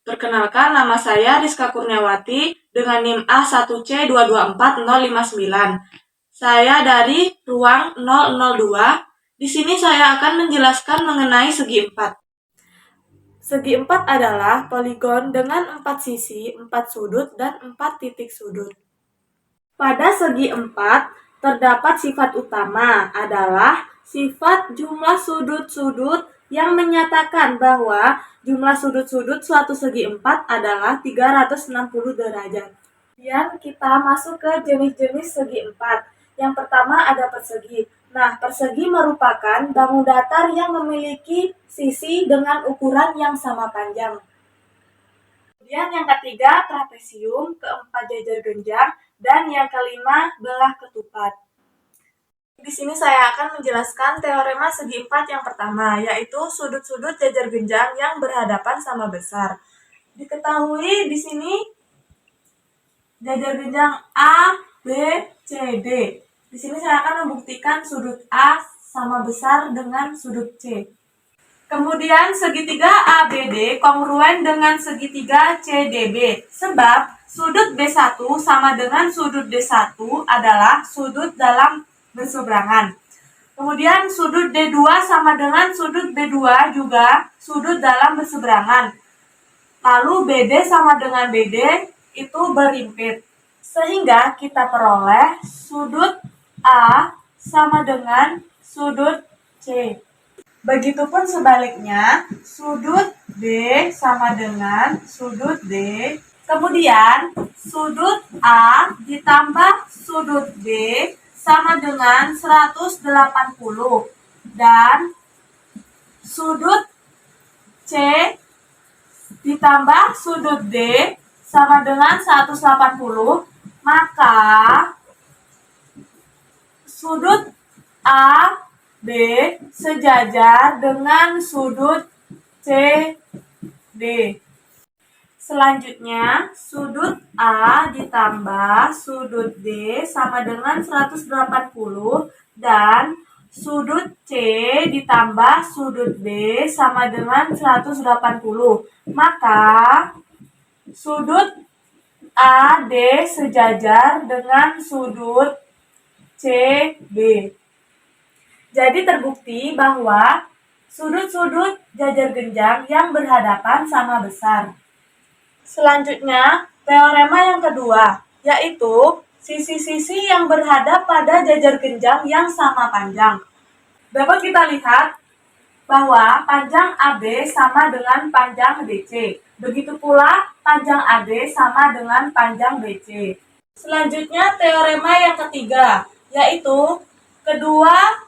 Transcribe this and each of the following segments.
Perkenalkan, nama saya Rizka Kurniawati dengan NIM A1C224059. Saya dari ruang 002. Di sini saya akan menjelaskan mengenai segi 4. Segi 4 adalah poligon dengan 4 sisi, 4 sudut, dan 4 titik sudut. Pada segi 4, terdapat sifat utama adalah sifat jumlah sudut-sudut yang menyatakan bahwa jumlah sudut-sudut suatu segi 4 adalah 360 derajat. Kemudian kita masuk ke jenis-jenis segi 4. Yang pertama ada persegi. Nah, persegi merupakan bangun datar yang memiliki sisi dengan ukuran yang sama panjang. Kemudian yang ketiga trapesium, keempat jajar genjang, dan yang kelima belah ketupat. Di sini saya akan menjelaskan teorema segi 4 yang pertama, yaitu sudut-sudut jajar genjang yang berhadapan sama besar. Diketahui di sini jajar genjang A, B, C, D. Di sini saya akan membuktikan sudut A sama besar dengan sudut C. Kemudian segitiga ABD kongruen dengan segitiga CDB, sebab sudut B1 sama dengan sudut D1 adalah sudut dalam berseberangan. Kemudian sudut D2 sama dengan sudut B2 juga sudut dalam berseberangan. Lalu BD sama dengan BD itu berimpit. Sehingga kita peroleh sudut A sama dengan sudut C. Begitupun sebaliknya, sudut B sama dengan sudut D. Kemudian, sudut A ditambah sudut B sama dengan 180. Dan sudut C ditambah sudut D sama dengan 180. Maka, sudut A B sejajar dengan sudut CD. Selanjutnya, sudut A ditambah sudut D sama dengan 180 dan sudut C ditambah sudut B sama dengan 180. Maka, sudut AD sejajar dengan sudut CB. Jadi terbukti bahwa sudut-sudut jajar genjang yang berhadapan sama besar. Selanjutnya, teorema yang kedua, yaitu sisi-sisi yang berhadap pada jajar genjang yang sama panjang. Dapat kita lihat bahwa panjang AB sama dengan panjang DC. Begitu pula panjang AD sama dengan panjang BC. Selanjutnya, teorema yang ketiga, yaitu kedua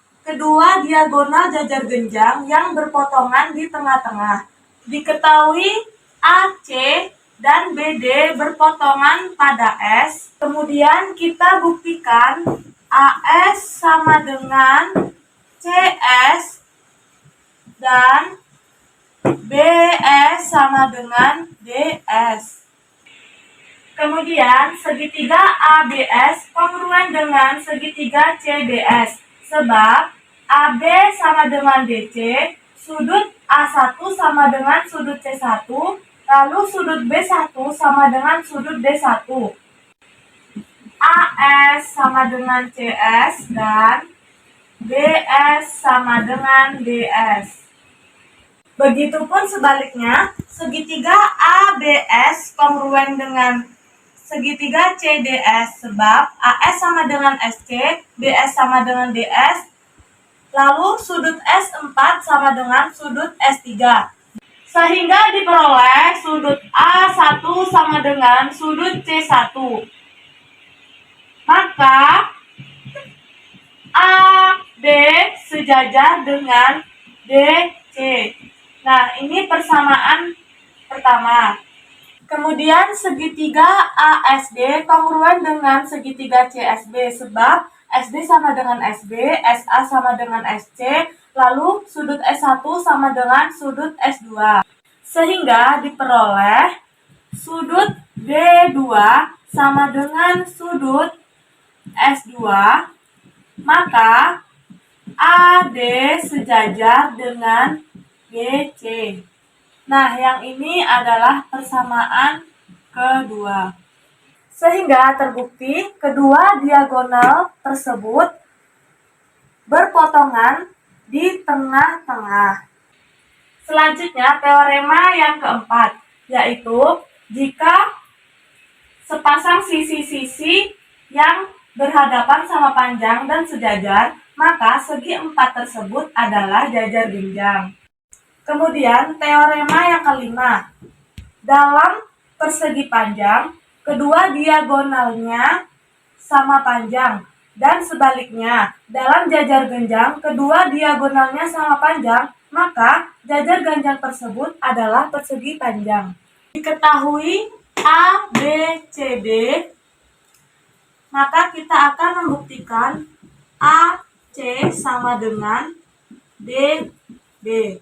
diagonal jajar genjang yang berpotongan di tengah-tengah. Diketahui AC dan BD berpotongan pada S. Kemudian kita buktikan AS sama dengan CS dan BS sama dengan DS. Kemudian segitiga ABS kongruen dengan segitiga CDS. Sebab AB sama dengan DC, sudut A1 sama dengan sudut C1, lalu sudut B1 sama dengan sudut D1. AS sama dengan CS dan BS sama dengan DS. Begitupun sebaliknya, segitiga ABS kongruen dengan segitiga CDS sebab AS sama dengan SC, BS sama dengan DS, lalu sudut S4 sama dengan sudut S3. Sehingga diperoleh sudut A1 sama dengan sudut C1. Maka AB sejajar dengan DC. Nah, ini persamaan pertama. Kemudian segitiga ASD kongruen dengan segitiga CSB sebab SD sama dengan SB, SA sama dengan SC, lalu sudut S1 sama dengan sudut S2. Sehingga diperoleh sudut D2 sama dengan sudut S2 maka AD sejajar dengan BC. Nah, yang ini adalah persamaan kedua. Sehingga terbukti kedua diagonal tersebut berpotongan di tengah-tengah. Selanjutnya, teorema yang keempat, yaitu jika sepasang sisi-sisi yang berhadapan sama panjang dan sejajar, maka segi empat tersebut adalah jajar genjang. Kemudian, teorema yang kelima, dalam persegi panjang, kedua diagonalnya sama panjang, dan sebaliknya, dalam jajar genjang, kedua diagonalnya sama panjang, maka jajar genjang tersebut adalah persegi panjang. Diketahui A, B, C, D, maka kita akan membuktikan A, C sama dengan D, B.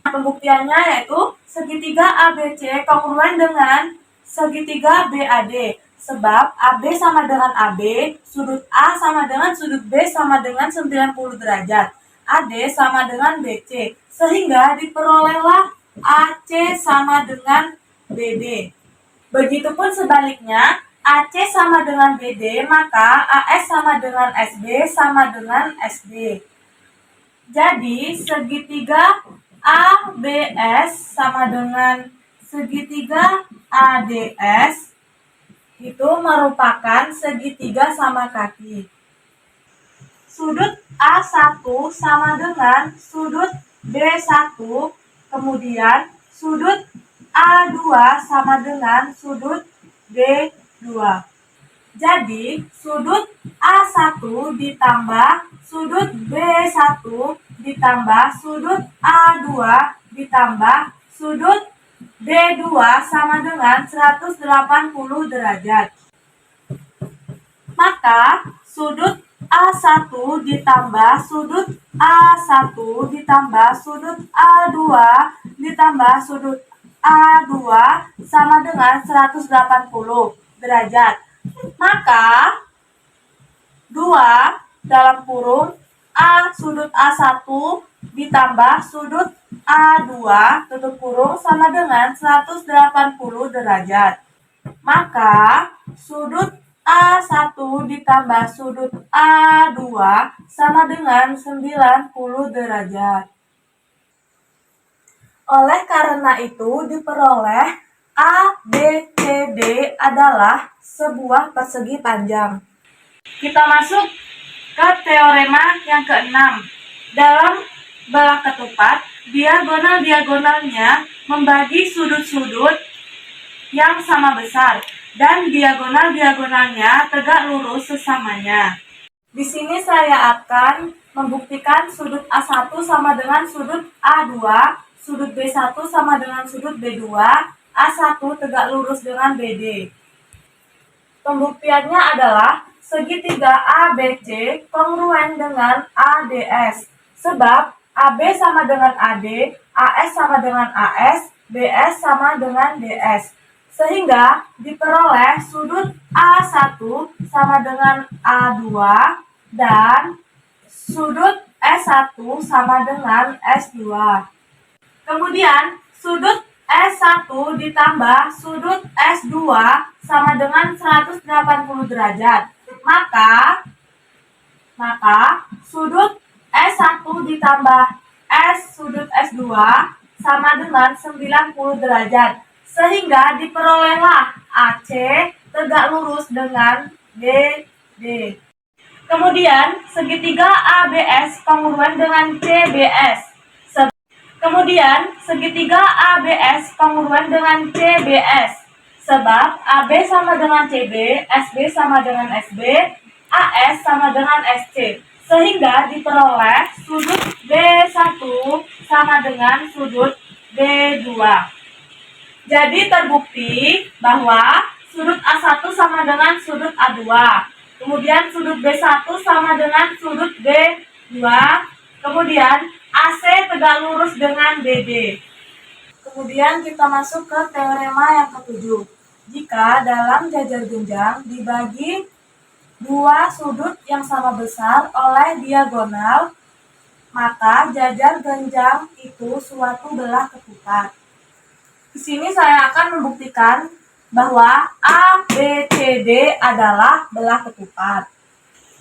Pembuktiannya yaitu segitiga ABC kongruen dengan segitiga BAD. Sebab AB sama dengan AB, sudut A sama dengan sudut B sama dengan 90 derajat. AD sama dengan BC. Sehingga diperolehlah AC sama dengan BD. Begitupun sebaliknya, AC sama dengan BD, maka AS sama dengan SB sama dengan SD. Jadi, segitiga ABS sama dengan segitiga ADS itu merupakan segitiga sama kaki. Sudut A1 sama dengan sudut B1, kemudian sudut A2 sama dengan sudut B2. Jadi, sudut A1 ditambah sudut B1 ditambah sudut A2 ditambah sudut B2 sama dengan 180 derajat. Maka, sudut A1 ditambah sudut A1 ditambah sudut A2 ditambah sudut A2 sama dengan 180 derajat. Maka 2 dalam kurung A sudut A1 ditambah sudut A2 tutup kurung sama dengan 180 derajat. Maka sudut A1 ditambah sudut A2 sama dengan 90 derajat. Oleh karena itu diperoleh A, B, C, D adalah sebuah persegi panjang. Kita masuk ke teorema yang keenam. Dalam belah ketupat, diagonal-diagonalnya membagi sudut-sudut yang sama besar dan diagonal-diagonalnya tegak lurus sesamanya. Di sini saya akan membuktikan sudut A1 sama dengan sudut A2, sudut B1 sama dengan sudut B2, A1 tegak lurus dengan BD. Pembuktiannya adalah segitiga ABC kongruen dengan ADS. Sebab AB sama dengan AD, AS sama dengan AS, BS sama dengan DS. Sehingga diperoleh sudut A1 sama dengan A2 dan sudut S1 sama dengan S2. Kemudian sudut S1 ditambah sudut S2 sama dengan 180 derajat. Maka sudut S1 ditambah sudut S2 sama dengan 90 derajat. Sehingga diperolehlah AC tegak lurus dengan BD. Kemudian segitiga ABS kongruen dengan CBS. Kemudian segitiga ABS kongruen dengan CBS. Sebab AB sama dengan CB, SB sama dengan SB, AS sama dengan SC. Sehingga diperoleh sudut B1 sama dengan sudut B2. Jadi terbukti bahwa sudut A1 sama dengan sudut A2. Kemudian sudut B1 sama dengan sudut B2. Kemudian AC tegak lurus dengan BD. Kemudian kita masuk ke teorema yang ketujuh. Jika dalam jajar genjang dibagi dua sudut yang sama besar oleh diagonal, maka jajar genjang itu suatu belah ketupat. Di sini saya akan membuktikan bahwa A, B, C, D adalah belah ketupat.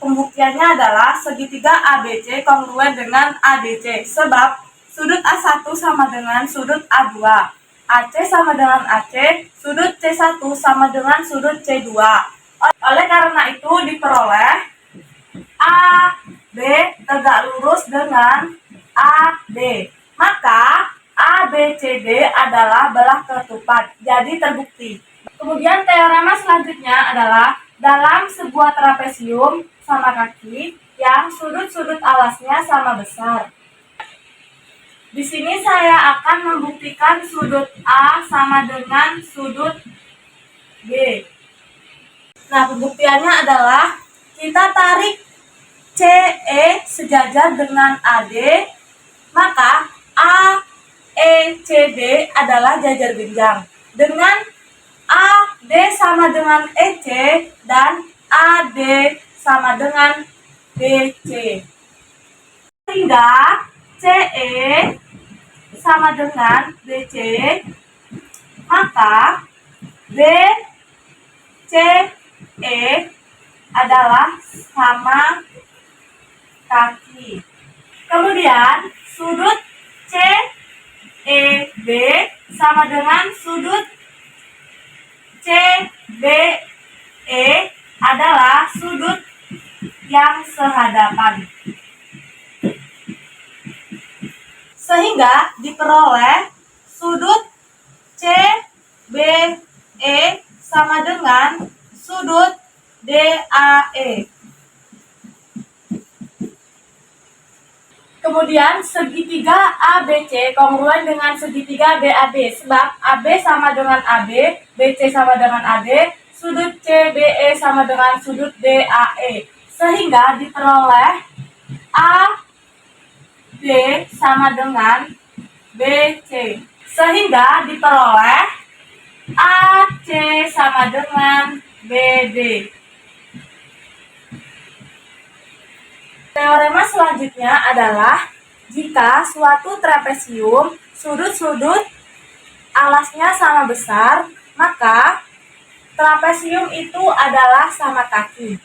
Pembuktiannya adalah segitiga ABC kongruen dengan ADC, sebab sudut A1 sama dengan sudut A2, AC sama dengan AC, sudut C1 sama dengan sudut C2. Oleh karena itu diperoleh AB tegak lurus dengan AD. Maka ABCD adalah belah ketupat, jadi terbukti. Kemudian teorema selanjutnya adalah dalam sebuah trapesium sama kaki yang sudut-sudut alasnya sama besar. Di sini saya akan membuktikan sudut A sama dengan sudut B. Nah, pembuktiannya adalah kita tarik CE sejajar dengan AD, maka AECD adalah jajar genjang. Dengan AD sama dengan EC dan AD sama dengan BC. Sehingga CE sama dengan BC, maka BCE adalah sama kaki. Kemudian sudut CEB sama dengan sudut CBE adalah sudut yang sehadapan. Sehingga diperoleh sudut CBE sama dengan sudut DAE. Kemudian segitiga ABC kongruen dengan segitiga BAB, sebab AB sama dengan AB, BC sama dengan AD, sudut CBE sama dengan sudut DAE. Sehingga diperoleh AB sama dengan BC. Sehingga diperoleh AC sama dengan BD. Teorema selanjutnya adalah jika suatu trapesium sudut-sudut alasnya sama besar, maka trapesium itu adalah sama kaki.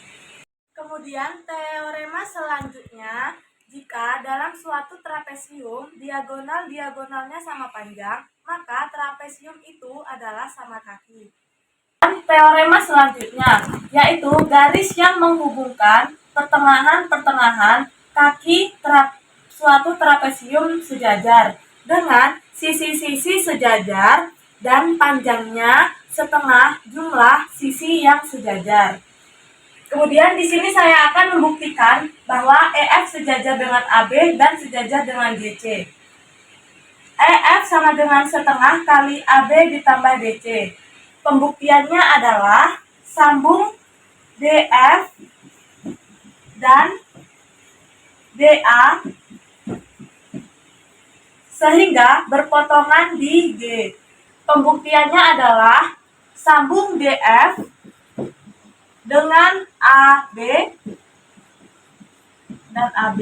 Kemudian teorema selanjutnya, jika dalam suatu trapesium diagonal-diagonalnya sama panjang, maka trapesium itu adalah sama kaki. Dan teorema selanjutnya, yaitu garis yang menghubungkan pertengahan-pertengahan kaki suatu trapesium sejajar dengan sisi-sisi sejajar dan panjangnya setengah jumlah sisi yang sejajar. Kemudian di sini saya akan membuktikan bahwa EF sejajar dengan AB dan sejajar dengan DC. EF sama dengan setengah kali AB ditambah DC. Pembuktiannya adalah sambung DF dan DA sehingga berpotongan di G. Pembuktiannya adalah sambung DF dengan AB dan AB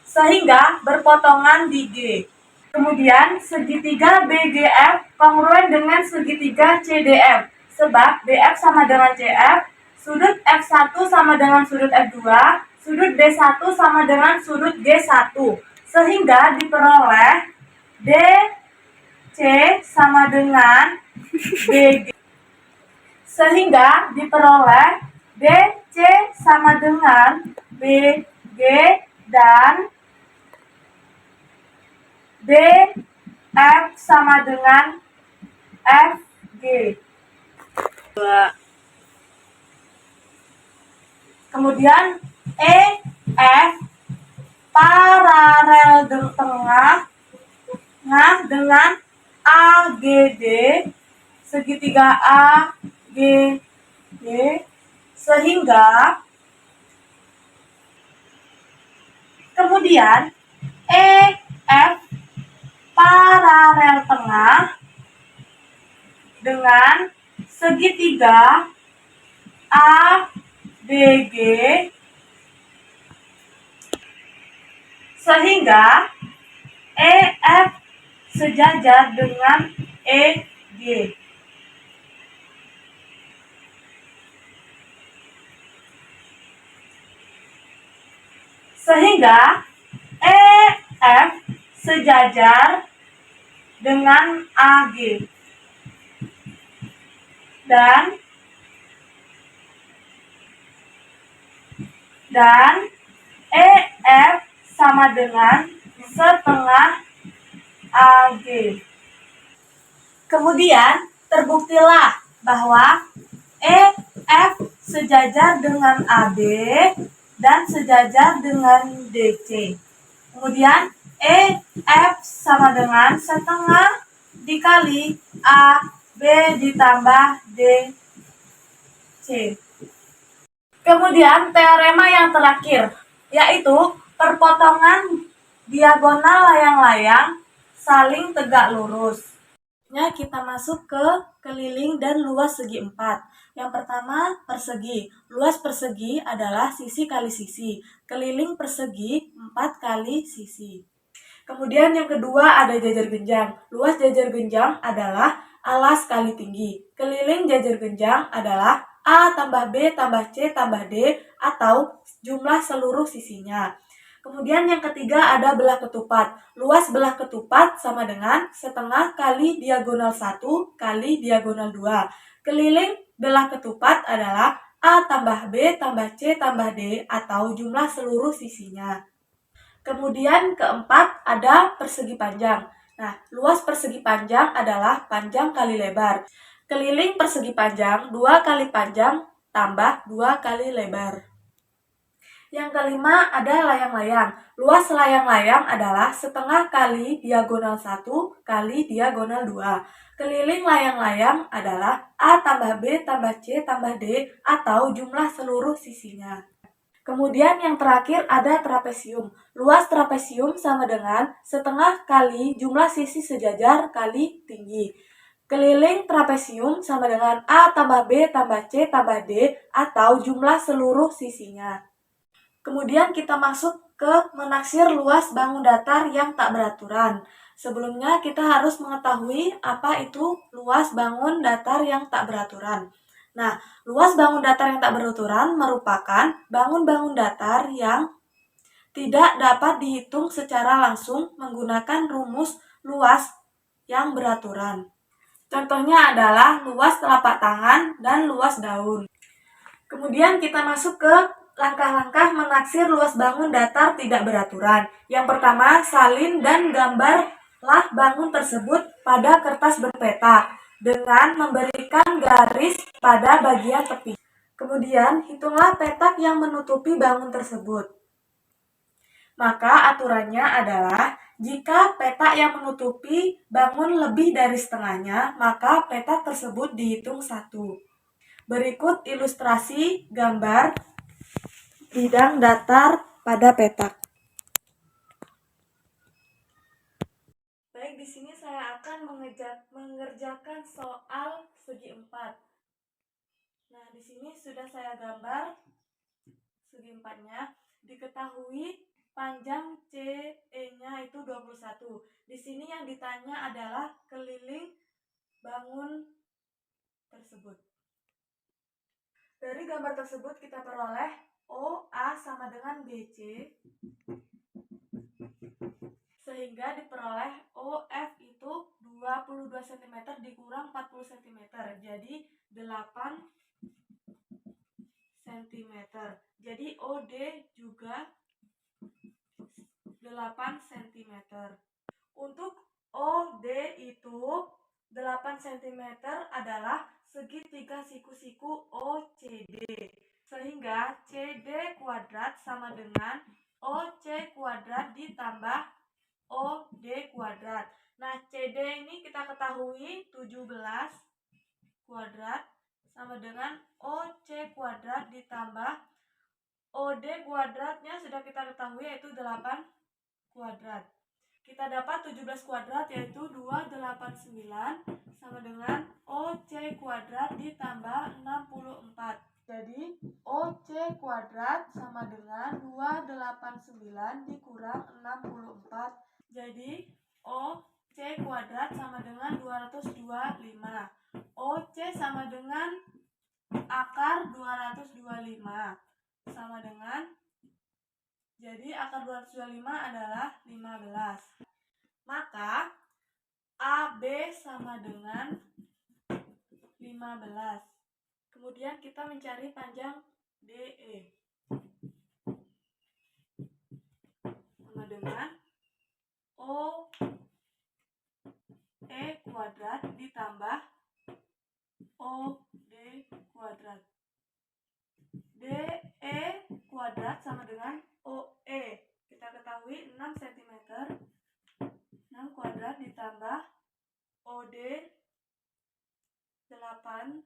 sehingga berpotongan di G. Kemudian segitiga BGF kongruen dengan segitiga CDF, sebab BF sama dengan CF, sudut F1 sama dengan sudut F2, sudut D1 sama dengan sudut G1, sehingga diperoleh DC sama dengan BG. Sehingga diperoleh DC sama dengan BG dan DF sama dengan FG. Kemudian EF paralel tengah dengan AGD, segitiga AGD, sehingga kemudian EF paralel tengah dengan segitiga ABG sehingga EF sejajar dengan EG. Sehingga EF sejajar dengan AG. Dan EF sama dengan setengah AG. Kemudian terbuktilah bahwa EF sejajar dengan AB dan sejajar dengan DC. Kemudian EF sama dengan setengah dikali AB ditambah DC. Kemudian teorema yang terakhir, yaitu perpotongan diagonal layang-layang saling tegak lurus. Kita masuk ke keliling dan luas segi 4. Yang pertama, persegi. Luas persegi adalah sisi kali sisi. Keliling persegi 4 kali sisi. Kemudian yang kedua ada jajar genjang. Luas jajar genjang adalah alas kali tinggi. Keliling jajar genjang adalah A tambah B tambah C tambah D atau jumlah seluruh sisinya. Kemudian yang ketiga ada belah ketupat. Luas belah ketupat sama dengan setengah kali diagonal 1 kali diagonal 2. Keliling belah ketupat adalah A tambah B tambah C tambah D atau jumlah seluruh sisinya. Kemudian keempat ada persegi panjang. Nah, luas persegi panjang adalah panjang kali lebar. Keliling persegi panjang 2 kali panjang tambah 2 kali lebar. Yang kelima ada layang-layang. Luas layang-layang adalah setengah kali diagonal 1 kali diagonal 2. Keliling layang-layang adalah A tambah B tambah C tambah D atau jumlah seluruh sisinya. Kemudian yang terakhir ada trapesium. Luas trapesium sama dengan setengah kali jumlah sisi sejajar kali tinggi. Keliling trapesium sama dengan A tambah B tambah C tambah D atau jumlah seluruh sisinya. Kemudian kita masuk ke menaksir luas bangun datar yang tak beraturan. Sebelumnya kita harus mengetahui apa itu luas bangun datar yang tak beraturan. Nah, luas bangun datar yang tak beraturan merupakan bangun-bangun datar yang tidak dapat dihitung secara langsung menggunakan rumus luas yang beraturan. Contohnya adalah luas telapak tangan dan luas daun. Kemudian kita masuk ke langkah-langkah menaksir luas bangun datar tidak beraturan. Yang pertama, salin dan gambarlah bangun tersebut pada kertas berpeta dengan memberikan garis pada bagian tepi. Kemudian, hitunglah petak yang menutupi bangun tersebut. Maka aturannya adalah jika petak yang menutupi bangun lebih dari setengahnya, maka petak tersebut dihitung 1. Berikut ilustrasi gambar bidang datar pada petak. Baik, di sini saya akan mengerjakan soal segi 4. Nah, di sini sudah saya gambar segi 4-nya. Diketahui panjang CE-nya itu 21. Di sini yang ditanya adalah keliling bangun tersebut. Dari gambar tersebut kita peroleh OA sama dengan BC, sehingga diperoleh OF itu 22 cm dikurang 40 cm, jadi 8 cm. Jadi OD juga 8 cm. Untuk OD itu 8 cm adalah segitiga siku-siku OCD. Sehingga CD kuadrat sama dengan OC kuadrat ditambah OD kuadrat. Nah, CD ini kita ketahui 17 kuadrat sama dengan OC kuadrat ditambah OD kuadratnya sudah kita ketahui yaitu 8 kuadrat. Kita dapat 17 kuadrat yaitu 289 sama dengan OC kuadrat ditambah 64. Jadi OC kuadrat sama dengan 289 dikurang 64. Jadi OC kuadrat sama dengan 225. OC sama dengan akar 225 sama dengan, jadi akar 225 adalah 15. Maka AB sama dengan 15. Kemudian kita mencari panjang DE. Sama dengan OE kuadrat ditambah OD kuadrat. DE kuadrat sama dengan OE. Kita ketahui 6 cm. 6 kuadrat ditambah OD 8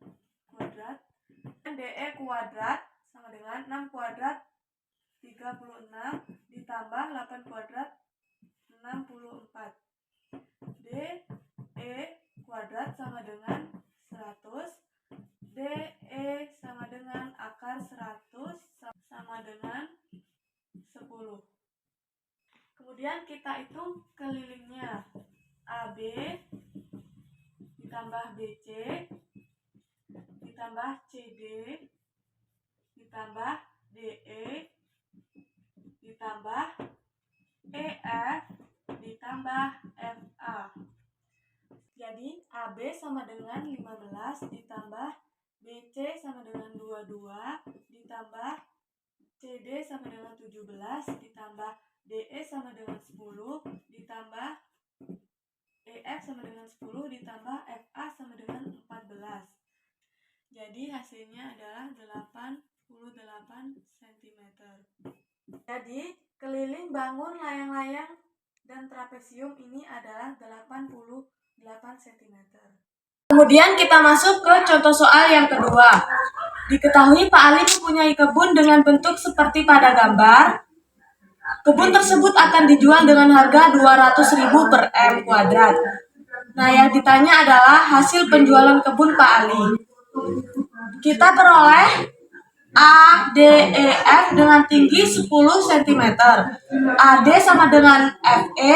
kuadrat. Dan DE kuadrat sama dengan 6 kuadrat 36 ditambah 8 kuadrat 64. DE kuadrat sama dengan 100. DE sama dengan akar 100 sama dengan 10. Kemudian kita hitung kelilingnya. AB ditambah BC ditambah CD ditambah DE ditambah EF ditambah FA. Jadi AB sama dengan 15 ditambah BC sama dengan 22 ditambah CD sama dengan 17 ditambah DE sama dengan 10 ditambah EF sama dengan 10 ditambah FA sama dengan 14. Jadi hasilnya adalah 88 cm. Jadi keliling bangun layang-layang dan trapesium ini adalah 88 cm. Kemudian kita masuk ke contoh soal yang kedua. Diketahui Pak Ali mempunyai kebun dengan bentuk seperti pada gambar. Kebun tersebut akan dijual dengan harga 200.000 per M kuadrat. Nah, yang ditanya adalah hasil penjualan kebun Pak Ali. Kita peroleh A, D, E, F dengan tinggi 10 cm. AD sama dengan FE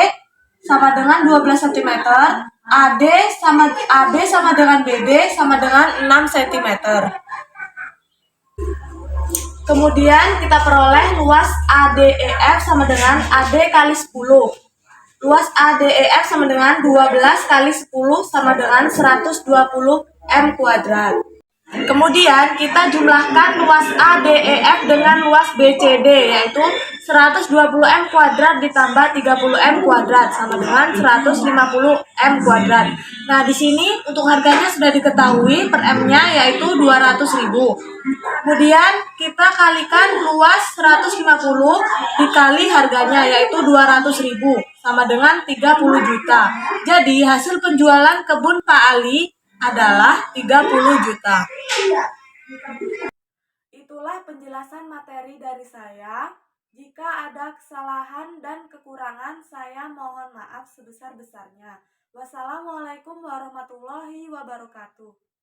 sama dengan 12 cm. AD sama AB sama dengan BD sama dengan 6 cm. Kemudian kita peroleh luas ADEF sama dengan AD kali 10. Luas ADEF sama dengan 12 kali 10 sama dengan 120 M kuadrat. Kemudian kita jumlahkan luas ADEF dengan luas BCD, yaitu 120 M kuadrat ditambah 30 M kuadrat sama dengan 150 M kuadrat. Nah, di sini untuk harganya sudah diketahui, per M-nya yaitu 200.000. Kemudian kita kalikan luas 150 dikali harganya yaitu 200.000 sama dengan 30 juta. Jadi hasil penjualan kebun Pak Ali adalah 30 juta. Itulah penjelasan materi dari saya. Jika ada kesalahan dan kekurangan, saya mohon maaf sebesar-besarnya. Wassalamualaikum warahmatullahi wabarakatuh.